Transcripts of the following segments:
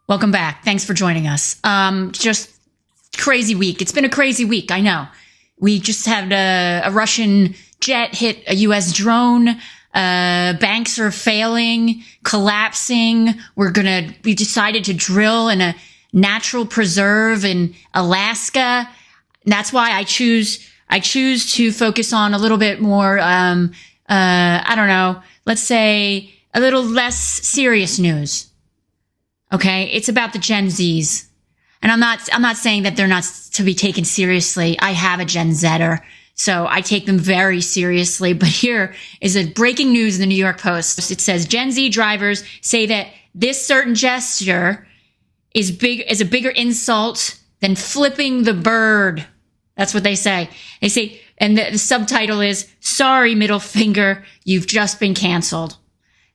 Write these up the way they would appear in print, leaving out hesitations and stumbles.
Welcome back. Thanks for joining us. Just crazy week. It's been a crazy week. I know. We just had a Russian jet hit a U.S. drone. Banks are failing, collapsing. We decided to drill in a natural preserve in Alaska. That's why I choose to focus on a little bit more, I don't know, let's say a little less serious news. Okay. It's about the Gen Zs. And I'm not saying that they're not to be taken seriously. I have a Gen Zer, so I take them very seriously. But here is a breaking news in the New York Post. It says Gen Z drivers say that this certain gesture is a bigger insult than flipping the bird. That's what they say. They say, and the subtitle is, "Sorry, middle finger, you've just been canceled."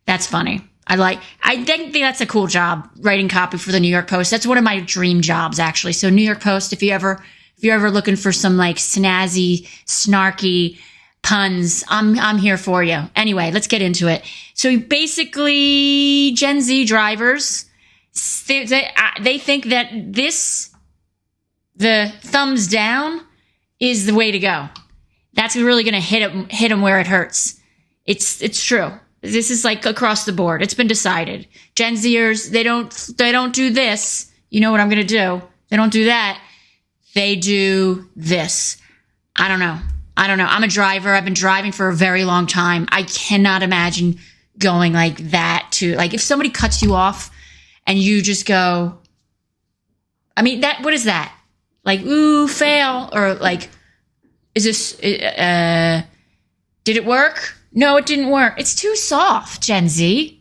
That's funny. I think that's a cool job, writing copy for the New York Post. That's one of my dream jobs, actually. So New York Post, if you're ever looking for some like snazzy, snarky puns, I'm here for you. Anyway, let's get into it. So basically, Gen Z drivers, they think that the thumbs down is the way to go. That's really going to hit them where it hurts. It's true. This is like across the board. It's been decided. Gen Zers, they don't do this. You know what I'm going to do? They don't do that. They do this. I don't know. I'm a driver. I've been driving for a very long time. I cannot imagine going like that to, like, if somebody cuts you off and you just go, I mean, what is that? Like, ooh, fail. Or like, did it work? No, it didn't work. It's too soft, Gen Z.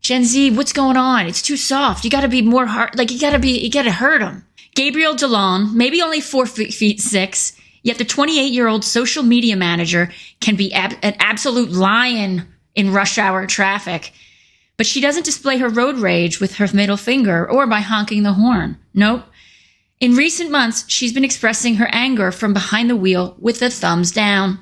Gen Z, what's going on? It's too soft. You got to be more hard. Like, you got to hurt them. Gabriel DeLon, maybe only 4'6", yet the 28-year-old social media manager can be an absolute lion in rush hour traffic. But she doesn't display her road rage with her middle finger or by honking the horn. Nope. In recent months, she's been expressing her anger from behind the wheel with the thumbs down.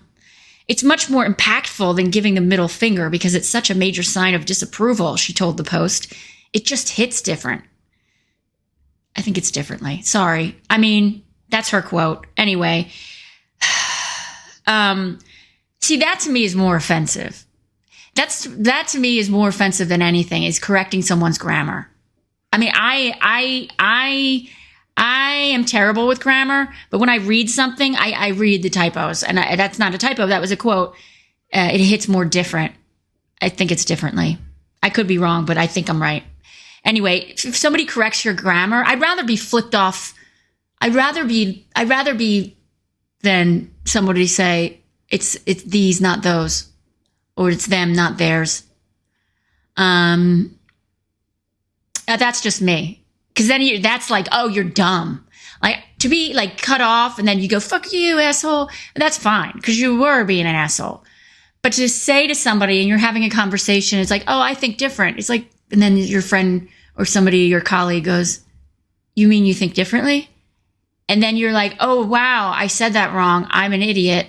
It's much more impactful than giving the middle finger because it's such a major sign of disapproval, she told the Post. It just hits different. I think it's differently. Sorry. I mean, that's her quote. Anyway, see, that to me is more offensive. That to me is more offensive than anything, is correcting someone's grammar. I mean, I am terrible with grammar, but when I read something, I read the typos. And that's not a typo. That was a quote. It hits more different. I think it's differently. I could be wrong, but I think I'm right. Anyway, if somebody corrects your grammar, I'd rather be flipped off. I'd rather be than somebody say, it's these, not those, or it's them, not theirs. That's just me. Because then that's like, oh, you're dumb. Like, to be like cut off and then you go, fuck you, asshole. That's fine, because you were being an asshole. But to say to somebody and you're having a conversation, it's like, oh, I think different. It's like, and then your friend or somebody, your colleague goes, you mean you think differently? And then you're like, oh, wow, I said that wrong. I'm an idiot.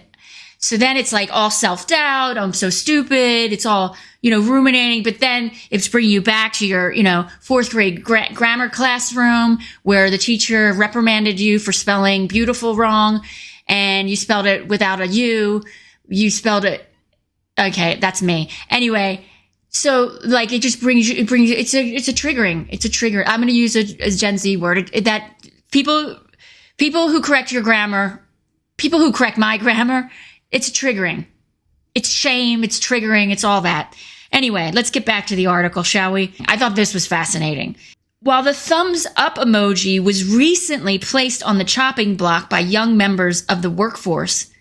So then it's like all self-doubt. I'm so stupid. It's all, ruminating. But then it's bringing you back to your, fourth grade grammar classroom where the teacher reprimanded you for spelling beautiful wrong. And you spelled it without a U. You spelled it. Okay, that's me. Anyway, so like it just brings you, it's a triggering. It's a trigger. I'm going to use a Gen Z word that people who correct your grammar, people who correct my grammar, it's triggering. It's shame. It's triggering. It's all that. Anyway, let's get back to the article, shall we? I thought this was fascinating. While the thumbs up emoji was recently placed on the chopping block by young members of the workforce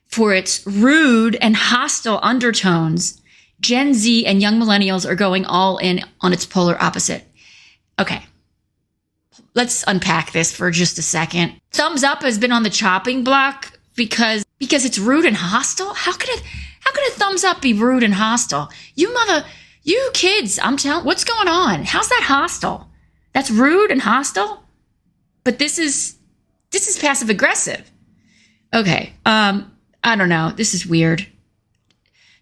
for its rude and hostile undertones, Gen Z and young millennials are going all in on its polar opposite. Okay. Let's unpack this for just a second. Thumbs up has been on the chopping block because it's rude and hostile? How could a thumbs up be rude and hostile? You kids, I'm telling, what's going on? How's that hostile? That's rude and hostile? But this is passive aggressive. Okay. I don't know. This is weird.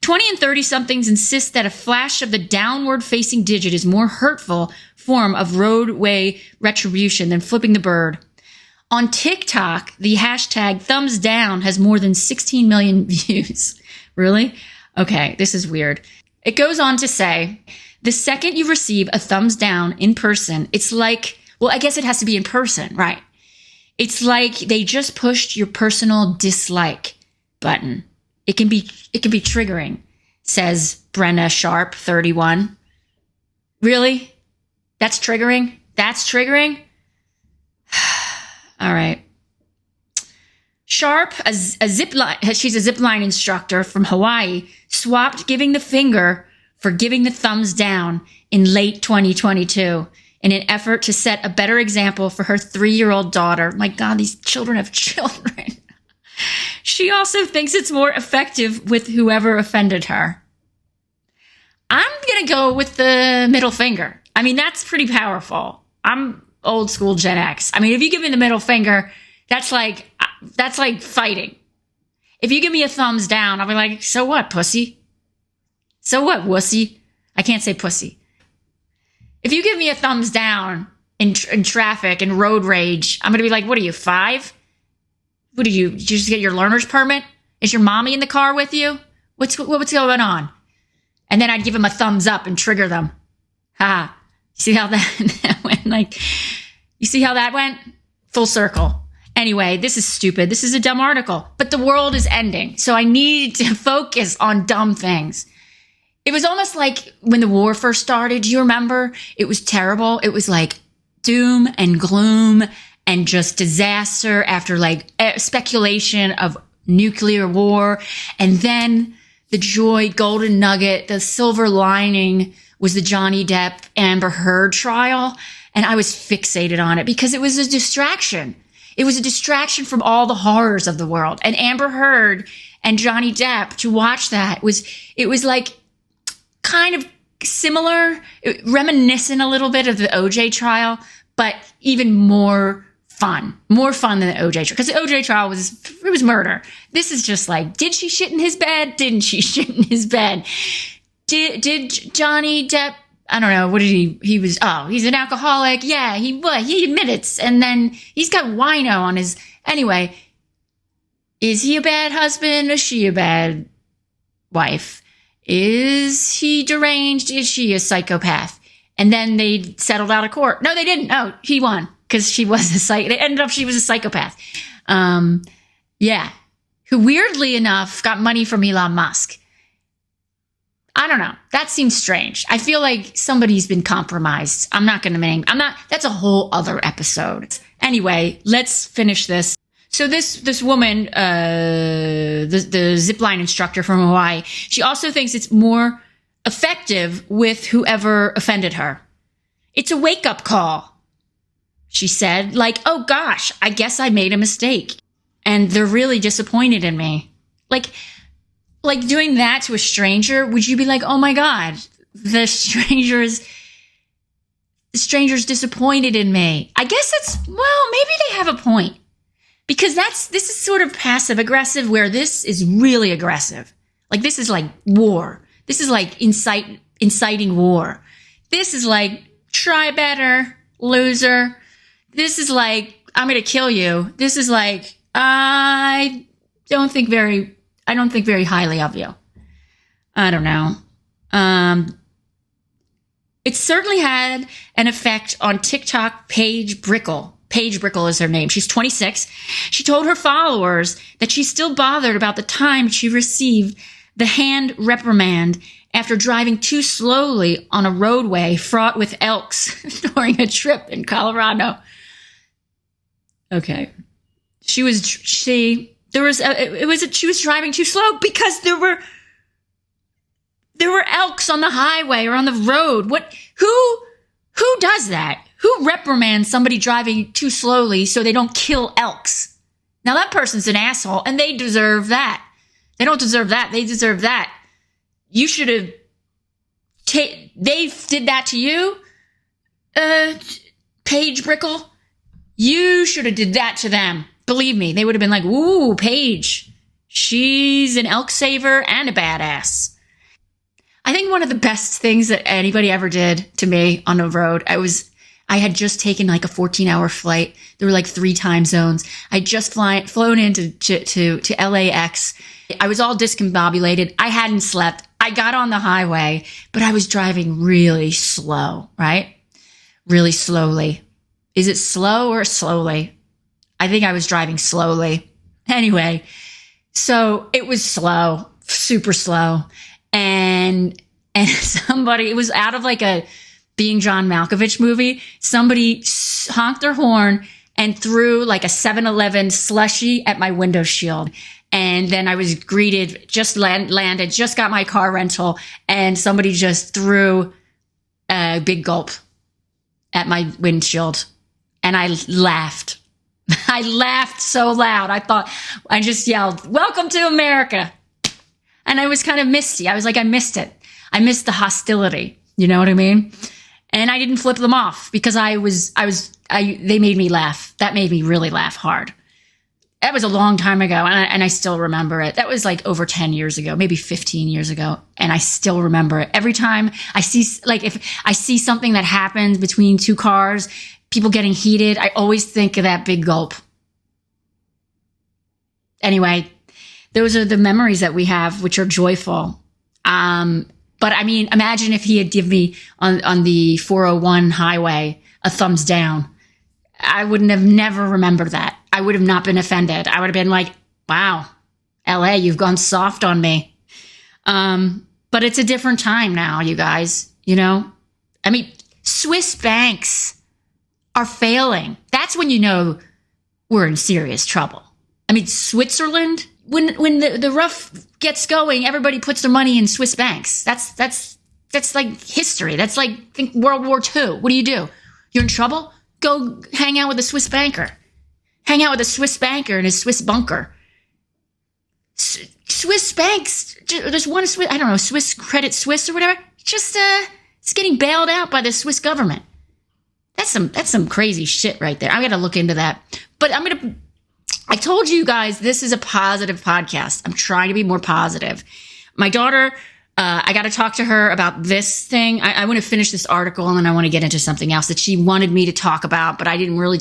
20 and 30 somethings insist that a flash of the downward facing digit is more hurtful form of roadway retribution than flipping the bird. On TikTok, the hashtag thumbs down has more than 16 million views. Really? Okay, this is weird. It goes on to say, the second you receive a thumbs down in person, it's like, well, I guess it has to be in person, right? It's like they just pushed your personal dislike button. It can be triggering, says Brenna Sharp, 31. Really? That's triggering? That's triggering? All right. Sharp, she's a zipline instructor from Hawaii, swapped giving the finger for giving the thumbs down in late 2022 in an effort to set a better example for her 3-year-old daughter. My God, these children have children. She also thinks it's more effective with whoever offended her. I'm going to go with the middle finger. I mean, that's pretty powerful. I'm old school Gen X. I mean, if you give me the middle finger, that's like fighting. If you give me a thumbs down, I'll be like, so what, pussy? So what, wussy? I can't say pussy. If you give me a thumbs down in traffic and road rage, I'm going to be like, what are you, 5? What did you just get your learner's permit? Is your mommy in the car with you? What's going on? And then I'd give them a thumbs up and trigger them. Ha. See how that went? Like, you see how that went? Full circle. Anyway, this is stupid. This is a dumb article. But the world is ending. So I need to focus on dumb things. It was almost like when the war first started. Do you remember? It was terrible. It was like doom and gloom and just disaster after like speculation of nuclear war. And then the joy, golden nugget, the silver lining was the Johnny Depp Amber Heard trial. And I was fixated on it because it was a distraction. It was a distraction from all the horrors of the world. And Amber Heard and Johnny Depp, to watch that, it was like kind of similar, reminiscent a little bit of the OJ trial, but even more fun than the OJ trial. Because the OJ trial was murder. This is just like, did she shit in his bed? Didn't she shit in his bed? Did Johnny Depp, I don't know, what did he's an alcoholic. Yeah, he admits. And then he's got wino on his, anyway, is he a bad husband? Is she a bad wife? Is he deranged? Is she a psychopath? And then they settled out of court. No, they didn't. No, he won because she was they ended up, she was a psychopath. Yeah. Who weirdly enough got money from Elon Musk. I don't know. That seems strange. I feel like somebody's been compromised. I'm not going to name. That's a whole other episode. Anyway, let's finish this. So this woman, the zipline instructor from Hawaii, she also thinks it's more effective with whoever offended her. It's a wake-up call, she said. Like, oh gosh, I guess I made a mistake. And they're really disappointed in me. Like doing that to a stranger, would you be like, oh my God, the stranger's disappointed in me? I guess maybe they have a point. Because this is sort of passive aggressive, where this is really aggressive. Like, this is like war. This is like inciting war. This is like, try better, loser. This is like, I'm going to kill you. This is like, I don't think very highly of you. I don't know. It certainly had an effect on TikTok Paige Brickle. Paige Brickle is her name. She's 26. She told her followers that she's still bothered about the time she received the hand reprimand after driving too slowly on a roadway fraught with elks during a trip in Colorado. Okay. She was driving too slow because there were elks on the highway or on the road. Who does that? Who reprimands somebody driving too slowly so they don't kill elks? Now that person's an asshole and they deserve that. They don't deserve that. They deserve that. You should have, they did that to you, Paige Brickle. You should have did that to them. Believe me, they would have been like, ooh, Paige, she's an elk saver and a badass. think one of the best things that anybody ever did to me on the road, I had just taken like a 14-hour flight. There were like 3 time zones. I just flown into to LAX. I was all discombobulated. I hadn't slept. I got on the highway, but I was driving really slow, right? Really slowly. Is it slow or slowly? I think I was driving slowly. Anyway, so it was slow, super slow. And somebody, it was out of like a Being John Malkovich movie. Somebody honked their horn and threw like a 7-Eleven slushie at my window shield. And then I was greeted, just landed, just got my car rental, and somebody just threw a big gulp at my windshield. And I laughed. I laughed so loud. I just yelled, "Welcome to America." And I was kind of misty. I was like, I missed it. I missed the hostility. You know what I mean? And I didn't flip them off because they made me laugh. That made me really laugh hard. That was a long time ago, and I still remember it. That was like over 10 years ago, maybe 15 years ago, and I still remember it. Every time I see, like, if I see something that happens between 2 cars, people getting heated, I always think of that big gulp. Anyway, those are the memories that we have, which are joyful. But I mean, imagine if he had given me on the 401 highway a thumbs down. I wouldn't have never remembered that. I would have not been offended. I would have been like, wow, LA, you've gone soft on me. But it's a different time now, you guys, you know? I mean, Swiss banks are failing. That's when you know we're in serious trouble. I mean, Switzerland, when the rough gets going, everybody puts their money in Swiss banks. That's like history. That's like, think World War II. What do? You're in trouble? Go hang out with a Swiss banker. Hang out with a Swiss banker in his Swiss bunker. Swiss banks, there's one Swiss, I don't know, Swiss Credit Suisse or whatever. Just, it's getting bailed out by the Swiss government. That's some crazy shit right there. I got to look into that. But I told you guys, this is a positive podcast. I'm trying to be more positive. My daughter, I got to talk to her about this thing. I want to finish this article and then I want to get into something else that she wanted me to talk about, but I didn't really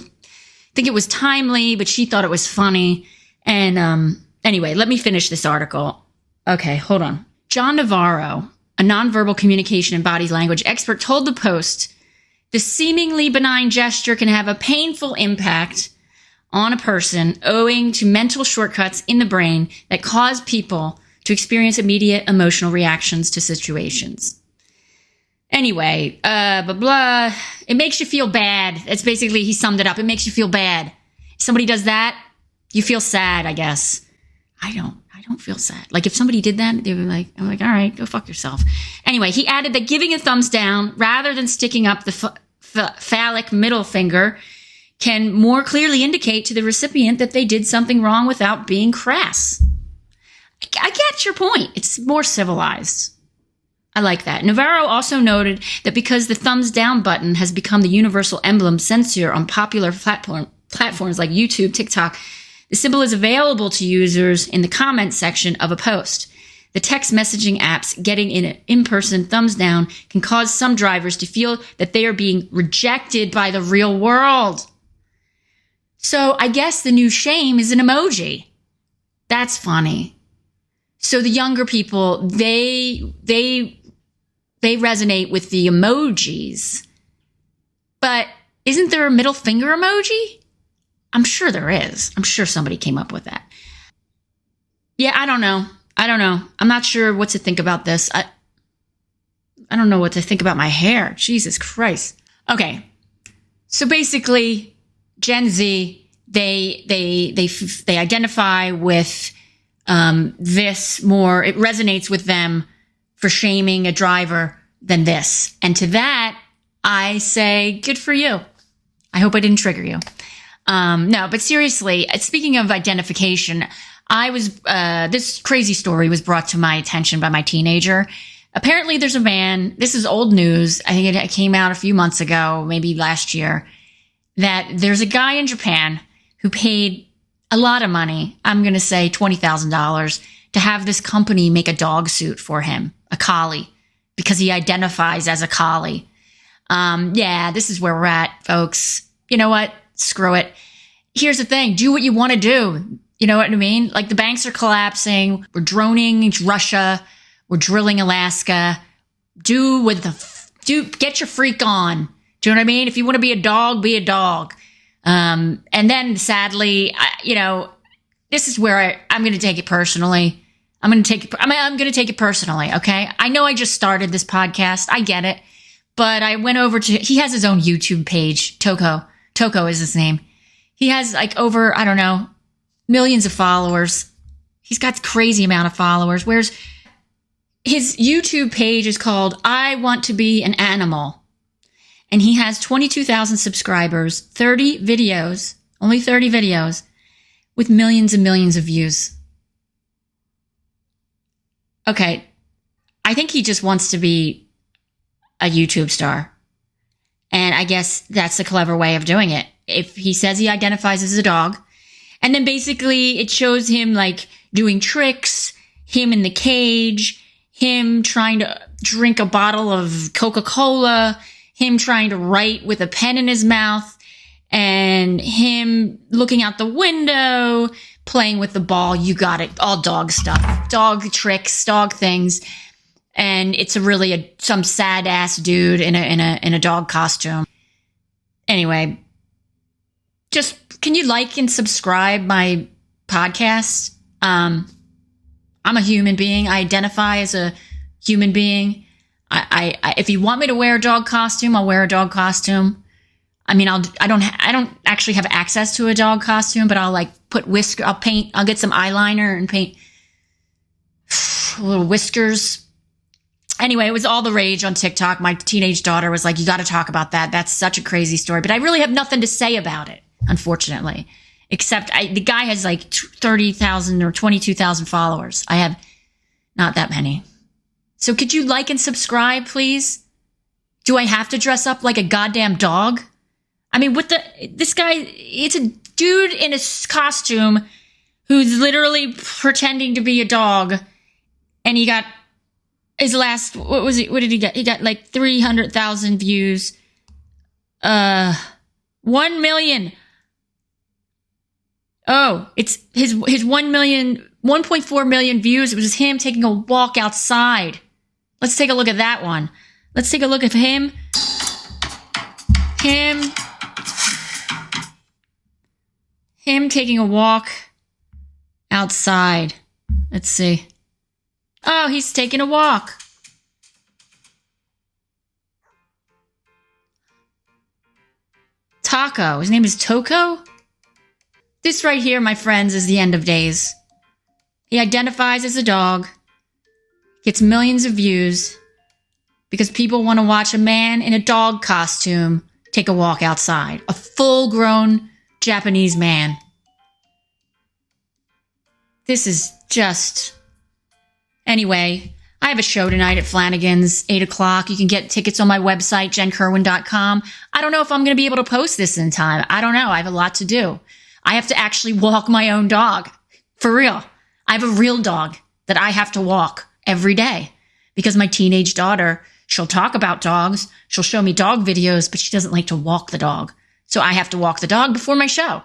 think it was timely, but she thought it was funny. And anyway, let me finish this article. Okay, hold on. John Navarro, a nonverbal communication and body language expert, told the Post, the seemingly benign gesture can have a painful impact on a person owing to mental shortcuts in the brain that cause people to experience immediate emotional reactions to situations. Anyway, blah, blah. It makes you feel bad. It's basically, he summed it up. It makes you feel bad. Somebody does that, you feel sad, I guess. I don't feel sad. Like if somebody did that, they were like, I'm like, all right, go fuck yourself. Anyway, he added that giving a thumbs down rather than sticking up the phallic middle finger can more clearly indicate to the recipient that they did something wrong without being crass. I get your point. It's more civilized. I like that. Navarro also noted that because the thumbs down button has become the universal emblem censor on popular platforms like YouTube, TikTok, the symbol is available to users in the comments section of a post. The text messaging apps getting an in-person thumbs down can cause some drivers to feel that they are being rejected by the real world. So I guess the new shame is an emoji. That's funny. So the younger people, they resonate with the emojis. But isn't there a middle finger emoji? I'm sure there is. I'm sure somebody came up with that. Yeah, I don't know. I'm not sure what to think about this. I don't know what to think about my hair. Jesus Christ. Okay. So basically, Gen Z, they identify with this more. It resonates with them for shaming a driver than this. And to that, I say, good for you. I hope I didn't trigger you. No, but seriously, speaking of identification, this crazy story was brought to my attention by my teenager. Apparently there's a man, this is old news. I think it came out a few months ago, maybe last year, that there's a guy in Japan who paid a lot of money. I'm going to say $20,000 to have this company make a dog suit for him, a Collie, because he identifies as a collie. Yeah, this is where we're at, folks. You know what? Screw it. Here's the thing. Do what you want to do. You know what I mean? Like, the banks are collapsing. We're droning Russia. We're drilling Alaska. Get your freak on. Do you know what I mean? If you want to be a dog, be a dog. And then sadly, this is where I'm going to take it personally. I'm going to take it personally. Okay. I know I just started this podcast. I get it. But I went over he has his own YouTube page. Toko is his name. He has like over, I don't know, millions of followers. He's got crazy amount of followers. Whereas his YouTube page is called I Want to Be an Animal. And he has 22,000 subscribers, 30 videos, only 30 videos, with millions and millions of views. Okay, I think he just wants to be a YouTube star. And I guess that's a clever way of doing it. If he says he identifies as a dog, and then basically it shows him like doing tricks, him in the cage, him trying to drink a bottle of Coca-Cola, him trying to write with a pen in his mouth, and him looking out the window, playing with the ball. You got it. All dog stuff, dog tricks, dog things. And it's some sad ass dude in a dog costume. Anyway, just can you like and subscribe my podcast? I'm a human being. I identify as a human being. I if you want me to wear a dog costume, I'll wear a dog costume. I mean, I don't actually have access to a dog costume, but I'll like put I'll get some eyeliner and paint little whiskers. Anyway, it was all the rage on TikTok. My teenage daughter was like, you got to talk about that. That's such a crazy story. But I really have nothing to say about it, unfortunately, except the guy has like 30,000 or 22,000 followers. I have not that many. So could you like and subscribe, please? Do I have to dress up like a goddamn dog? I mean, this guy, it's a dude in a costume who's literally pretending to be a dog. And he got his last, what did he get? He got like 300,000 views. 1 million. Oh, it's his 1.4 million views. It was him taking a walk outside. Let's take a look at that one. Let's take a look at him. Him taking a walk outside. Let's see. Oh, he's taking a walk. Taco. His name is Toko? This right here, my friends, is the end of days. He identifies as a dog, gets millions of views, because people want to watch a man in a dog costume take a walk outside. A full-grown Japanese man. This is just... Anyway, I have a show tonight at Flanagan's, 8 o'clock. You can get tickets on my website, jenkirwin.com. I don't know if I'm going to be able to post this in time. I don't know. I have a lot to do. I have to actually walk my own dog. For real. I have a real dog that I have to walk every day because my teenage daughter, she'll talk about dogs. She'll show me dog videos, but she doesn't like to walk the dog. So I have to walk the dog before my show.